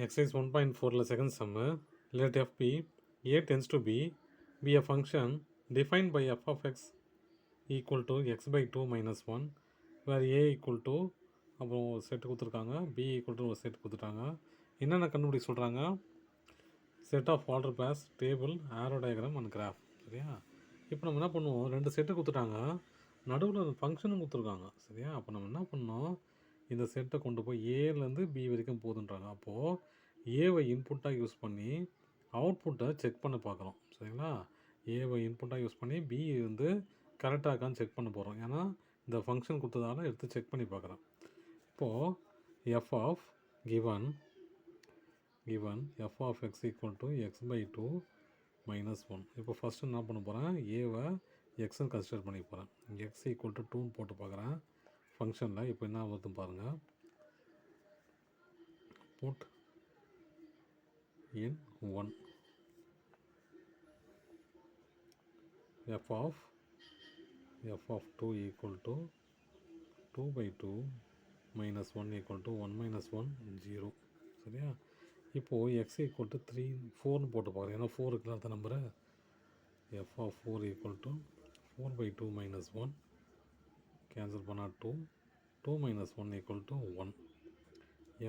Exercise 1.4 second sum. Let f be a tends to be a function defined by f of x equal to x by 2 minus 1 where a equal to அப்புறம் ஒரு set கொடுத்துருக்காங்க, b equal to ஒரு set கொடுத்துட்டாங்க. என்னென்ன கண்டுபிடிக்க சொல்கிறாங்க? Set of order class, table, arrow diagram and graph. சரியா? இப்போ நம்ம என்ன பண்ணுவோம், ரெண்டு செட்டு கொடுத்துட்டாங்க, நடுவில் ஃபங்க்ஷனும் கொடுத்துருக்காங்க. சரியா? அப்போ நம்ம என்ன பண்ணோம், இந்த செட்டை கொண்டு போய் ஏலேருந்து பி வரைக்கும் போகுதுன்றாங்க. அப்போது ஏவை இன்புட்டாக யூஸ் பண்ணி அவுட்புட்டை செக் பண்ண பார்க்குறோம். சரிங்களா? ஏவை இன்புட்டாக யூஸ் பண்ணி பி வந்து கரெக்டாக இருக்கான்னு செக் பண்ண போகிறோம். ஏன்னா இந்த ஃபங்க்ஷன் கொடுத்ததால எடுத்து செக் பண்ணி பார்க்குறோம். இப்போது f of given f of x equal to x by 2 minus 1. இப்போ ஃபஸ்ட்டு என்ன பண்ண போகிறேன், ஏவை எக்ஸ்ன்னு கன்சிடர் பண்ணி போகிறேன். எக்ஸ் ஈக்குவல் டு 2ன்னு போட்டு பார்க்குறேன் ஃபங்க்ஷனில். இப்போ என்ன வருது பாருங்கள், put in 1 f of 2 equal to 2 by 2 minus 1 equal to 1 minus 1 0. சரியா? இப்போது x equal to 3 4ன்னு போட்டு பார்க்குறேன். ஏன்னா 4 இருக்குல்ல அடுத்த number. f of 4 equal to 4 by 2 minus 1 cancel பண்ணால் 2 minus 1 equal to 1.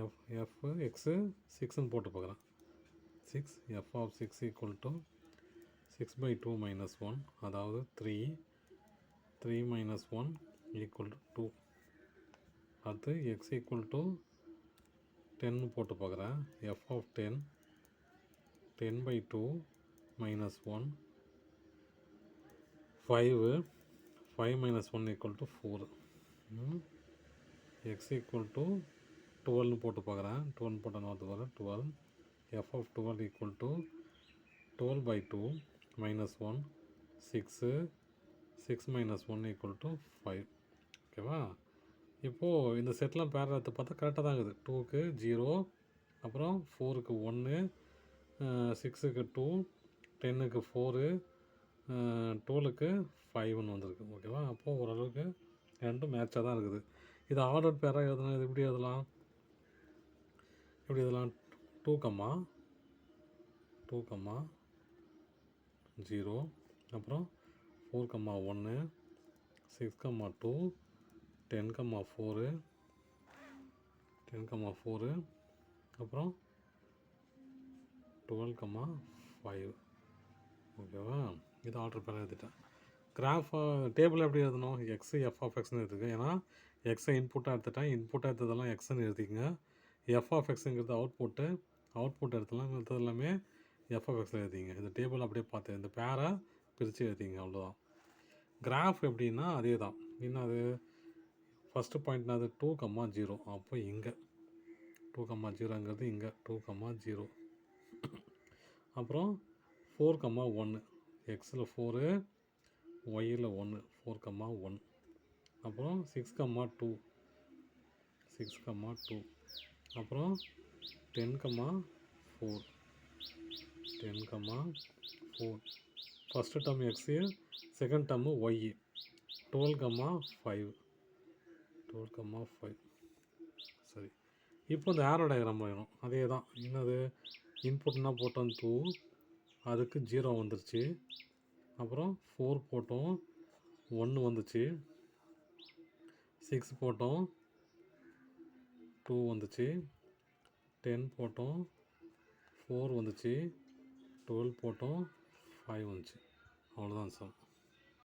f x 6ன்னு போட்டு பார்க்குறேன். 6 f of 6 equal to 6 by 2 minus 1, அதாவது 3 minus 1 equal to 2. அடுத்து x equal to 10 போட்டு பார்க்குறேன். f of 10 by 2 minus 1 5 minus 1 equal to 4. x equal to 12 போட்டு பார்க்குறேன். 12 போட்டு நான் வந்து வரேன். 12 f of 12 equal to 12 by 2 minus 1 6 minus 1 equal to 5. ஓகேவா? இப்போது இந்த செட்லாம் பேர் எடுத்து பார்த்தா கரெக்டாக தான் இருக்குது. 2க்கு 0, அப்புறம் 4க்கு 1, 6க்கு 2, 10க்கு 4, 12க்கு 5ன்னு வந்திருக்கு. ஓகேவா? அப்போது ஓரளவுக்கு ரெண்டும் மேட்சாக தான் இருக்குது. இது ஆர்டர் பேராக எழுதலாம். இது எப்படி எழுதலாம் 2, 0, அப்புறம் 4, 1, 6, 2, 10, 4, அப்புறம் 12, 5. ஓகேவா? இது ஆர்டர் பேராக எழுதிட்டேன். கிராஃப் டேபிள் எப்படி எழுதணும், எக்ஸ் எஃப் ஆஃப் எக்ஸ்னு எடுத்துக்க. ஏன்னா எக்ஸை இன்புட்டாக எடுத்துட்டேன், இன்புட்டாக எடுத்ததெல்லாம் எக்ஸ்ன்னு எழுதிக்கங்க. எஃப் ஆஃப் எக்ஸுங்கிறது அவுட்புட் எடுத்தது எல்லாமே எஃப் ஆஃப் எக்ஸில் எழுதிங்க. இந்த டேபிள் அப்படியே பார்த்து இந்த பேரை பிரித்து எழுதிங்க, அவ்வளோதான். கிராஃப் எப்படின்னா அதே தான். என்னது ஃபஸ்ட்டு பாயிண்ட்னா அது 2, 0. அப்போ இங்கே 2, 0ங்கிறது இங்கே 2, 0. அப்புறம் 4, 1 எக்ஸில் 4, ஒய்யில் 1 4, 1. அப்புறம் 6, 2 அப்புறம் 10, 4 first term x, second term y. 12, 5 சரி. இப்போ இந்த ஆரோ டயக்ராம் வேணும். அதே தான். என்னது இன்புட்னா போட்டோம் 2, அதுக்கு 0 வந்துருச்சு. அப்புறம் 4 போட்டோம், 1 வந்துச்சு. 6 போட்டோம், 2 வந்துச்சு. 10 போட்டோம், 4 வந்துச்சு. 12 போட்டோம், 5 வந்துச்சு. அவ்வளோதான் சார்.